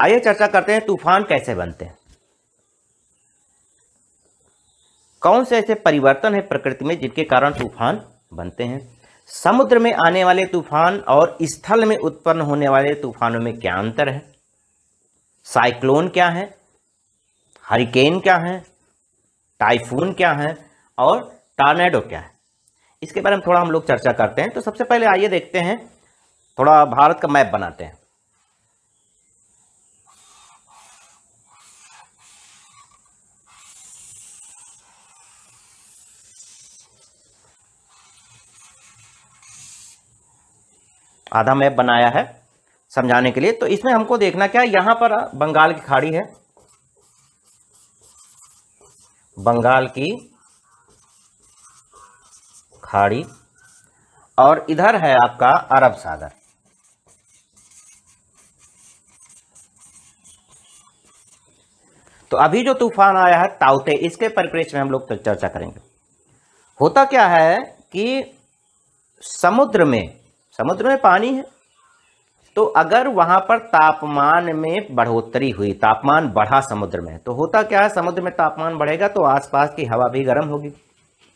आइए चर्चा करते हैं तूफान कैसे बनते हैं। कौन से ऐसे परिवर्तन है प्रकृति में जिनके कारण तूफान बनते हैं। समुद्र में आने वाले तूफान और स्थल में उत्पन्न होने वाले तूफानों में क्या अंतर है। साइक्लोन क्या है, हरिकेन क्या है, टाइफून क्या है और टॉर्नेडो क्या है, इसके बारे में थोड़ा हम लोग चर्चा करते हैं। तो सबसे पहले आइए देखते हैं, थोड़ा भारत का मैप बनाते हैं। आधा मैप बनाया है समझाने के लिए। तो इसमें हमको देखना क्या है, यहां पर बंगाल की खाड़ी है, बंगाल की खाड़ी, और इधर है आपका अरब सागर। तो अभी जो तूफान आया है ताउते, इसके परिप्रेक्ष्य में हम लोग चर्चा करेंगे। होता क्या है कि समुद्र में पानी है, तो अगर वहां पर तापमान में बढ़ोतरी हुई, तापमान बढ़ा समुद्र में, तो होता क्या है, समुद्र में तापमान बढ़ेगा तो आसपास की हवा भी गर्म होगी।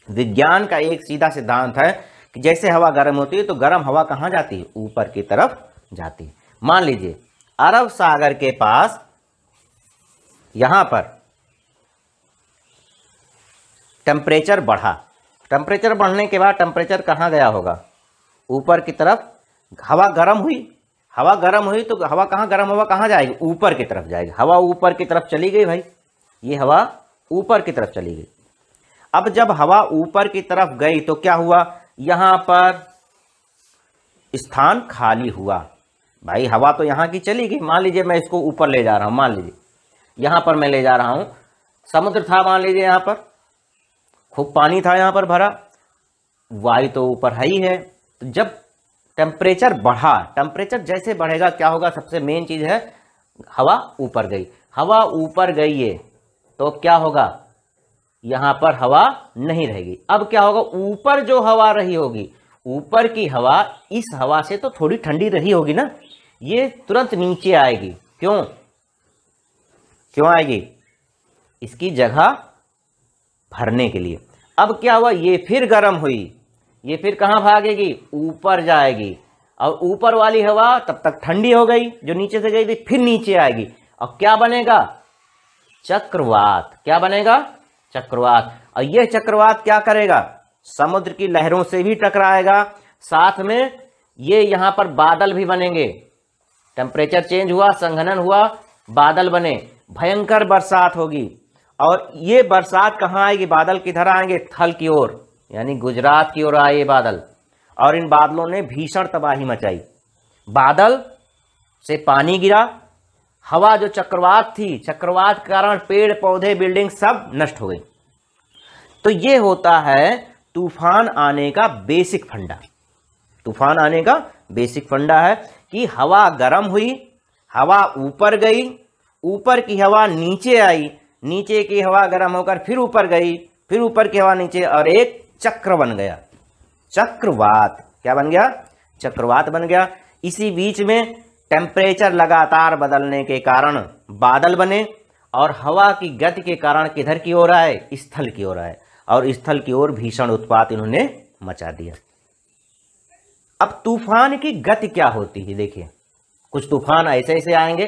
विज्ञान का एक सीधा सिद्धांत है कि जैसे हवा गर्म होती है तो गर्म हवा कहाँ जाती है, ऊपर की तरफ जाती है। मान लीजिए अरब सागर के पास यहां पर टेम्परेचर बढ़ा, टेम्परेचर बढ़ने के बाद टेम्परेचर कहाँ गया होगा, ऊपर की तरफ। हवा गर्म हुई, हवा गर्म हुई तो हवा कहाँ, गर्म हवा कहाँ जाएगी, ऊपर की तरफ जाएगी। हवा ऊपर की तरफ चली गई भाई, ये हवा ऊपर की तरफ चली गई। अब जब हवा ऊपर की तरफ गई तो क्या हुआ, यहां पर स्थान खाली हुआ। भाई हवा तो यहां की चली गई, मान लीजिए मैं इसको ऊपर ले जा रहा हूं, मान लीजिए यहां पर मैं ले जा रहा हूं, समुद्र था, मान लीजिए यहां पर खूब पानी था यहां पर भरा, वायु तो ऊपर है ही है। तो जब टेम्परेचर बढ़ा, टेम्परेचर जैसे बढ़ेगा क्या होगा, सबसे मेन चीज है हवा ऊपर गई। हवा ऊपर गई है तो क्या होगा, यहां पर हवा नहीं रहेगी। अब क्या होगा, ऊपर जो हवा रही होगी, ऊपर की हवा इस हवा से तो थोड़ी ठंडी रही होगी ना, ये तुरंत नीचे आएगी। क्यों आएगी, इसकी जगह भरने के लिए। अब क्या हुआ, ये फिर गर्म हुई, ये फिर कहां भागेगी, ऊपर जाएगी, और ऊपर वाली हवा तब तक ठंडी हो गई, जो नीचे से गई थी फिर नीचे आएगी, और क्या बनेगा, चक्रवात। क्या बनेगा, चक्रवात। और यह चक्रवात क्या करेगा, समुद्र की लहरों से भी टकराएगा, साथ में ये यहां पर बादल भी बनेंगे। टेम्परेचर चेंज हुआ, संघनन हुआ, बादल बने, भयंकर बरसात होगी। और ये बरसात कहां आएगी, बादल किधर आएंगे, थल की ओर, यानी गुजरात की ओर आए ये बादल, और इन बादलों ने भीषण तबाही मचाई। बादल से पानी गिरा, हवा जो चक्रवात थी, चक्रवात के कारण पेड़ पौधे बिल्डिंग सब नष्ट हो गई। तो ये होता है तूफान आने का बेसिक फंडा। तूफान आने का बेसिक फंडा है कि हवा गर्म हुई, हवा ऊपर गई, ऊपर की हवा नीचे आई, नीचे की हवा गर्म होकर फिर ऊपर गई, फिर ऊपर की हवा नीचे, और एक चक्र बन गया, चक्रवात। क्या बन गया, चक्रवात बन गया। इसी बीच में टेम्परेचर लगातार बदलने के कारण बादल बने, और हवा की गति के कारण किधर की ओर आए, स्थल की ओर आए, और स्थल की ओर भीषण उत्पात इन्होंने मचा दिया। अब तूफान की गति क्या होती है, देखिए कुछ तूफान ऐसे ऐसे आएंगे,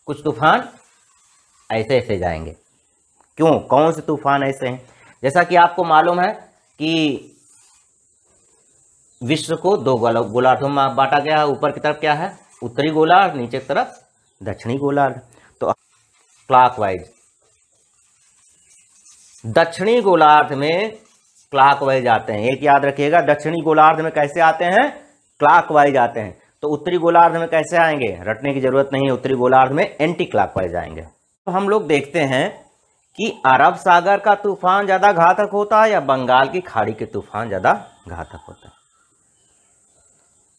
कुछ तूफान ऐसे ऐसे जाएंगे। क्यों, कौन से तूफान ऐसे हैं, जैसा कि आपको मालूम है कि विश्व को दो गोलार्धों में बांटा गया है। ऊपर की तरफ क्या है, उत्तरी गोलार्ध, नीचे की तरफ दक्षिणी गोलार्ध। तो क्लॉकवाइज, दक्षिणी गोलार्ध में क्लॉकवाइज आते हैं, एक याद रखिएगा, दक्षिणी गोलार्ध में कैसे आते हैं, क्लॉकवाइज आते हैं। तो उत्तरी गोलार्ध में कैसे आएंगे, रटने की जरूरत नहीं है, उत्तरी गोलार्ध में एंटी क्लॉकवाइज आएंगे। तो हम लोग देखते हैं कि अरब सागर का तूफान ज्यादा घातक होता है या बंगाल की खाड़ी के तूफान ज्यादा घातक होता है।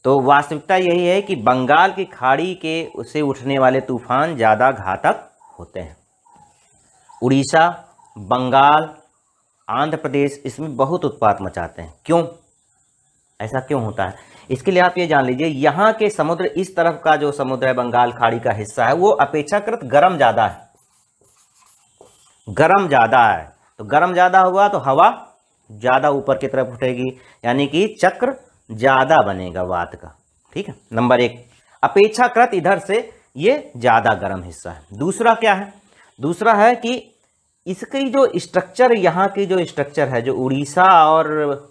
तो वास्तविकता यही है कि बंगाल की खाड़ी के से उठने वाले तूफान ज्यादा घातक होते हैं। उड़ीसा, बंगाल, आंध्र प्रदेश इसमें बहुत उत्पात मचाते हैं। क्यों ऐसा क्यों होता है? इसके लिए आप ये जान लीजिए, यहाँ के समुद्र, इस तरफ का जो समुद्र है, बंगाल खाड़ी का हिस्सा है, वो अपेक्षाकृत गर्म ज़्यादा है, गर्म ज़्यादा है। तो गर्म ज़्यादा हुआ तो हवा ज़्यादा ऊपर की तरफ उठेगी, यानी कि चक्र ज़्यादा बनेगा वात का। ठीक है, नंबर 1 अपेक्षाकृत इधर से ये ज़्यादा गर्म हिस्सा है। दूसरा क्या है? दूसरा है कि इसकी जो स्ट्रक्चर, यहाँ की जो स्ट्रक्चर है, जो उड़ीसा और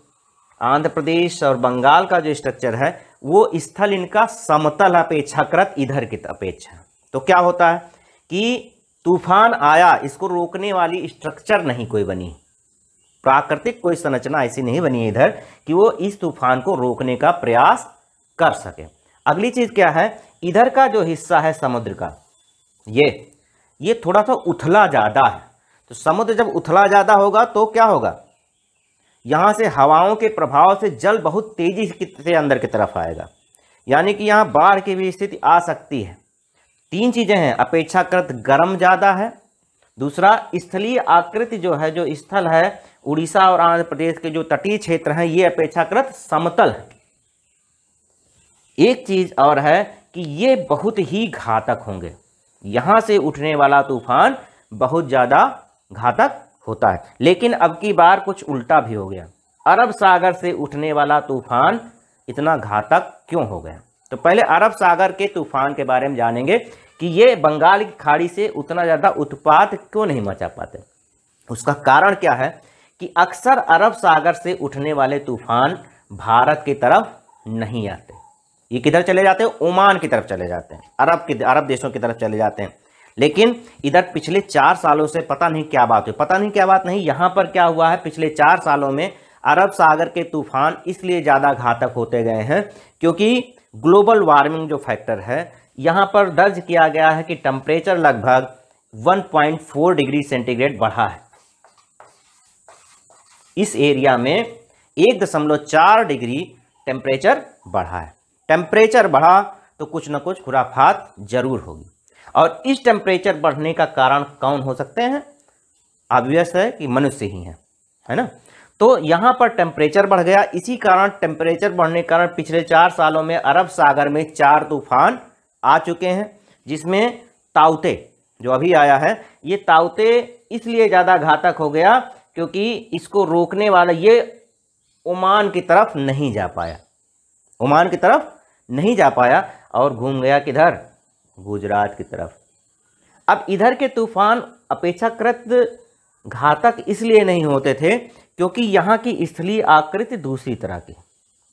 आंध्र प्रदेश और बंगाल का जो स्ट्रक्चर है, वो स्थल इनका समतल अपेक्षाकृत इधर की अपेक्षा। तो क्या होता है कि तूफान आया, इसको रोकने वाली स्ट्रक्चर नहीं कोई बनी, प्राकृतिक कोई संरचना ऐसी नहीं बनी है इधर कि वो इस तूफान को रोकने का प्रयास कर सके। अगली चीज़ क्या है, इधर का जो हिस्सा है समुद्र का, ये थोड़ा सा उथला ज़्यादा है। तो समुद्र जब उथला ज़्यादा होगा तो क्या होगा, यहाँ से हवाओं के प्रभाव से जल बहुत तेज़ी से अंदर की तरफ आएगा, यानी कि यहाँ बाढ़ की भी स्थिति आ सकती है। 3 चीज़ें हैं, अपेक्षाकृत गर्म ज़्यादा है, दूसरा स्थलीय आकृति जो है, जो स्थल है उड़ीसा और आंध्र प्रदेश के जो तटीय क्षेत्र हैं, ये अपेक्षाकृत समतल है। एक चीज़ और है कि ये बहुत ही घातक होंगे, यहाँ से उठने वाला तूफान बहुत ज़्यादा घातक होता है। लेकिन अब की बार कुछ उल्टा भी हो गया, अरब सागर से उठने वाला तूफान इतना घातक क्यों हो गया? तो पहले अरब सागर के तूफान के बारे में जानेंगे कि ये बंगाल की खाड़ी से उतना ज़्यादा उत्पात क्यों नहीं मचा पाते। उसका कारण क्या है कि अक्सर अरब सागर से उठने वाले तूफान भारत की तरफ नहीं आते, ये किधर चले जाते हैं? ओमान की तरफ चले जाते हैं, अरब देशों की तरफ चले जाते हैं। लेकिन इधर पिछले 4 सालों से पता नहीं क्या बात हुई, पता नहीं क्या बात नहीं, यहाँ पर क्या हुआ है, पिछले 4 सालों में अरब सागर के तूफान इसलिए ज़्यादा घातक होते गए हैं क्योंकि ग्लोबल वार्मिंग जो फैक्टर है, यहाँ पर दर्ज किया गया है कि टेम्परेचर लगभग 1.4 डिग्री सेंटीग्रेड बढ़ा है। इस एरिया में 1.4 डिग्री टेम्परेचर बढ़ा है। टेम्परेचर बढ़ा तो कुछ ना कुछ खुराफात जरूर होगी, और इस टेम्परेचर बढ़ने का कारण कौन हो सकते हैं? ऑब्वियस है कि मनुष्य ही है ना। तो यहाँ पर टेम्परेचर बढ़ गया, इसी कारण टेम्परेचर बढ़ने के कारण पिछले 4 सालों में अरब सागर में 4 तूफान आ चुके हैं, जिसमें ताउते जो अभी आया है, ये ताउते इसलिए ज़्यादा घातक हो गया क्योंकि इसको रोकने वाला ये ओमान की तरफ नहीं जा पाया, ओमान की तरफ नहीं जा पाया और घूम गया किधर? गुजरात की तरफ। अब इधर के तूफान अपेक्षाकृत घातक इसलिए नहीं होते थे क्योंकि यहाँ की स्थलीय आकृति दूसरी तरह की,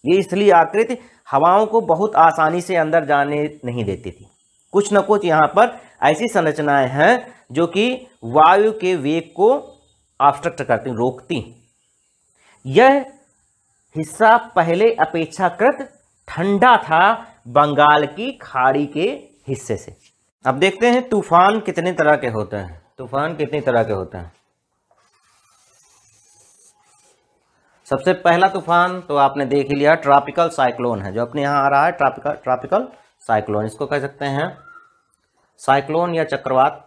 ये स्थलीय आकृति हवाओं को बहुत आसानी से अंदर जाने नहीं देती थी। कुछ न कुछ यहाँ पर ऐसी संरचनाएं हैं जो कि वायु के वेग को ऑब्स्ट्रक्ट करती, रोकती। यह हिस्सा पहले अपेक्षाकृत ठंडा था बंगाल की खाड़ी के हिस्से से। अब देखते हैं तूफान कितने तरह के होते हैं, तूफान कितनी तरह के होते हैं। सबसे पहला तूफान तो आपने देख ही लिया, ट्रॉपिकल साइक्लोन है जो अपने यहाँ आ रहा है, ट्रॉपिकल साइक्लोन, इसको कह सकते हैं साइक्लोन या चक्रवात।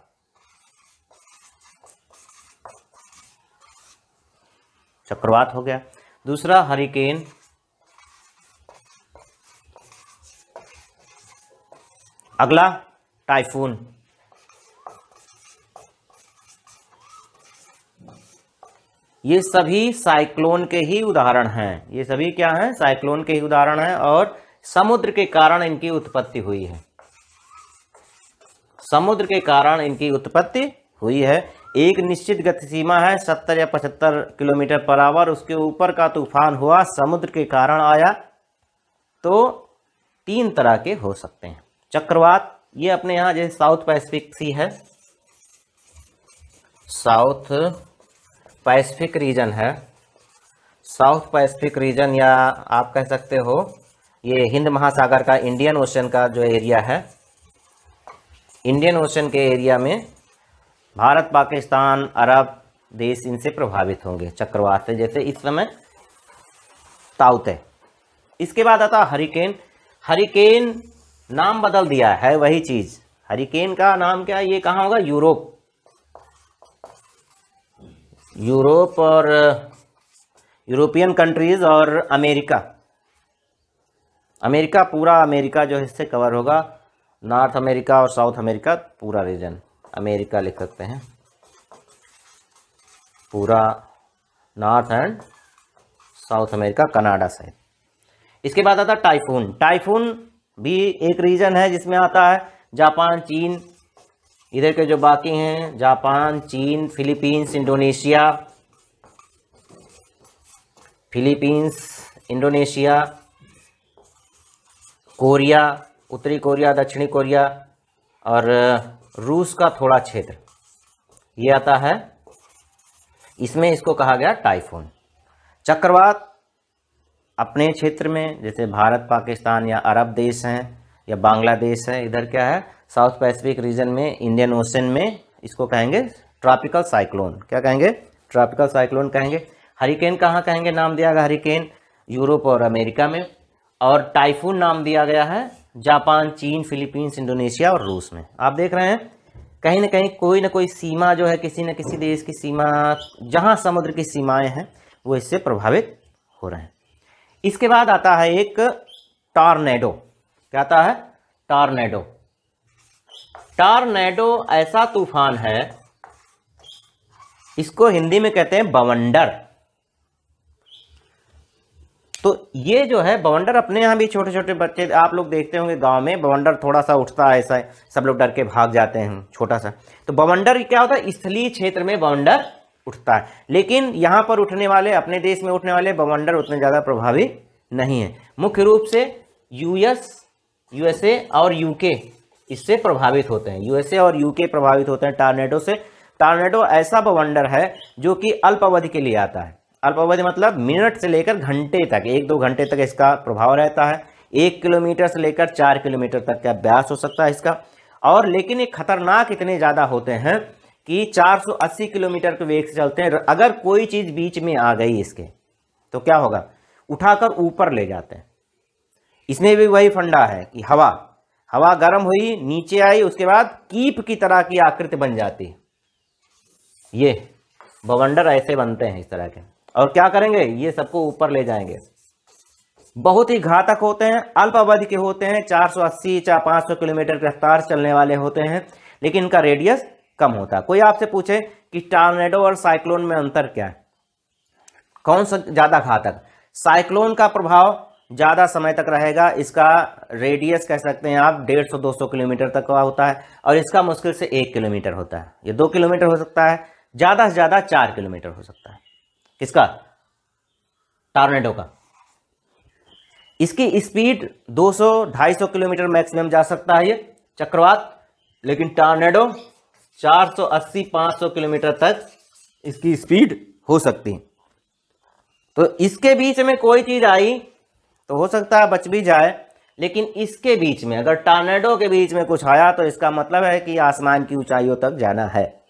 चक्रवात हो गया। दूसरा हरिकेन, अगला टाइफून, ये सभी साइक्लोन के ही उदाहरण हैं। ये सभी क्या हैं? साइक्लोन के ही उदाहरण हैं और समुद्र के कारण इनकी उत्पत्ति हुई है, समुद्र के कारण इनकी उत्पत्ति हुई है। एक निश्चित गति सीमा है 70 या 75 किलोमीटर पर आवर, उसके ऊपर का तूफान हुआ, समुद्र के कारण आया, तो 3 तरह के हो सकते हैं। चक्रवात, ये अपने यहाँ जैसे साउथ पैसिफिक सी है, साउथ पैसिफिक रीजन है, साउथ पैसिफिक रीजन, या आप कह सकते हो ये हिंद महासागर का, इंडियन ओशन का जो एरिया है, इंडियन ओशन के एरिया में भारत, पाकिस्तान, अरब देश इनसे प्रभावित होंगे चक्रवात से, जैसे इस समय ताउते। इसके बाद आता हरिकेन। हरिकेन नाम बदल दिया है, वही चीज, हरिकेन का नाम क्या है? ये कहाँ होगा? यूरोप, यूरोप और यूरोपियन कंट्रीज और अमेरिका, अमेरिका, पूरा अमेरिका जो हिस्से कवर होगा, नॉर्थ अमेरिका और साउथ अमेरिका, पूरा रीजन अमेरिका लिख सकते हैं, पूरा north and south America, Canada सहित। इसके बाद आता है टाइफून। टाइफून भी एक रीजन है जिसमें आता है जापान, चीन, इधर के जो बाकी हैं जापान, चीन, फिलीपींस, इंडोनेशिया, कोरिया, उत्तरी कोरिया, दक्षिणी कोरिया और रूस का थोड़ा क्षेत्र, ये आता है, इसमें इसको कहा गया टाइफून। चक्रवात अपने क्षेत्र में, जैसे भारत, पाकिस्तान या अरब देश हैं या बांग्लादेश है, इधर क्या है साउथ पैसिफिक रीजन में, इंडियन ओशन में, इसको कहेंगे ट्रॉपिकल साइक्लोन। क्या कहेंगे? ट्रॉपिकल साइक्लोन कहेंगे। हरिकेन कहाँ कहेंगे? नाम दिया गया हरिकेन यूरोप और अमेरिका में, और टाइफून नाम दिया गया है जापान, चीन, फिलीपींस, इंडोनेशिया और रूस में। आप देख रहे हैं कहीं ना कहीं कोई ना कोई सीमा जो है, किसी न किसी देश की सीमा, जहाँ समुद्र की सीमाएं हैं वो इससे प्रभावित हो रहे हैं। इसके बाद आता है एक टॉर्नेडो। क्या आता है? टॉर्नेडो। टॉर्नेडो ऐसा तूफान है, इसको हिंदी में कहते हैं बवंडर। तो ये जो है बवंडर, अपने यहाँ भी छोटे छोटे बच्चे आप लोग देखते होंगे गांव में, बवंडर थोड़ा सा उठता है ऐसा, सब लोग डर के भाग जाते हैं, छोटा सा। तो बवंडर क्या होता है? स्थलीय क्षेत्र में बवंडर उठता है, लेकिन यहाँ पर उठने वाले, अपने देश में उठने वाले बवंडर उतने ज़्यादा प्रभावी नहीं है। मुख्य रूप से यूएसए और यूके इससे प्रभावित होते हैं, यूएसए और यूके प्रभावित होते हैं टॉर्नेडो से। टॉर्नेडो ऐसा बवंडर है जो कि अल्प अवधि के लिए आता है। अल्प अवधि मतलब मिनट से लेकर घंटे तक, 1-2 घंटे तक इसका प्रभाव रहता है। 1 किलोमीटर से लेकर 4 किलोमीटर तक का अभ्यास हो सकता है इसका। और लेकिन ये खतरनाक इतने ज़्यादा होते हैं कि 480 किलोमीटर के वेग से चलते हैं। अगर कोई चीज़ बीच में आ गई इसके तो क्या होगा? उठाकर ऊपर ले जाते हैं। इसमें भी वही फंडा है कि हवा गर्म हुई, नीचे आई, उसके बाद कीप की तरह की आकृति बन जाती है। ये बवंडर ऐसे बनते हैं इस तरह के, और क्या करेंगे? ये सबको ऊपर ले जाएंगे। बहुत ही घातक होते हैं, अल्प अवधि के होते हैं, 480 या 500 किलोमीटर की रफ्तार चलने वाले होते हैं, लेकिन इनका रेडियस कम होता है। कोई आपसे पूछे कि टॉर्नेडो और साइक्लोन में अंतर क्या है, कौन सा ज़्यादा घातक? साइक्लोन का प्रभाव ज़्यादा समय तक रहेगा, इसका रेडियस कह सकते हैं आप 150-200 किलोमीटर तक का होता है, और इसका मुश्किल से 1 किलोमीटर होता है। ये 2 किलोमीटर हो सकता है, ज़्यादा से ज़्यादा 4 किलोमीटर हो सकता है। किसका? टॉर्नेडो का। इसकी स्पीड 200-250 किलोमीटर मैक्सिमम जा सकता है ये चक्रवात, लेकिन टॉर्नेडो 480-500 किलोमीटर तक इसकी स्पीड हो सकती है। तो इसके बीच में कोई चीज़ आई तो हो सकता है बच भी जाए, लेकिन इसके बीच में अगर टॉर्नेडो के बीच में कुछ आया तो इसका मतलब है कि आसमान की ऊंचाइयों तक जाना है।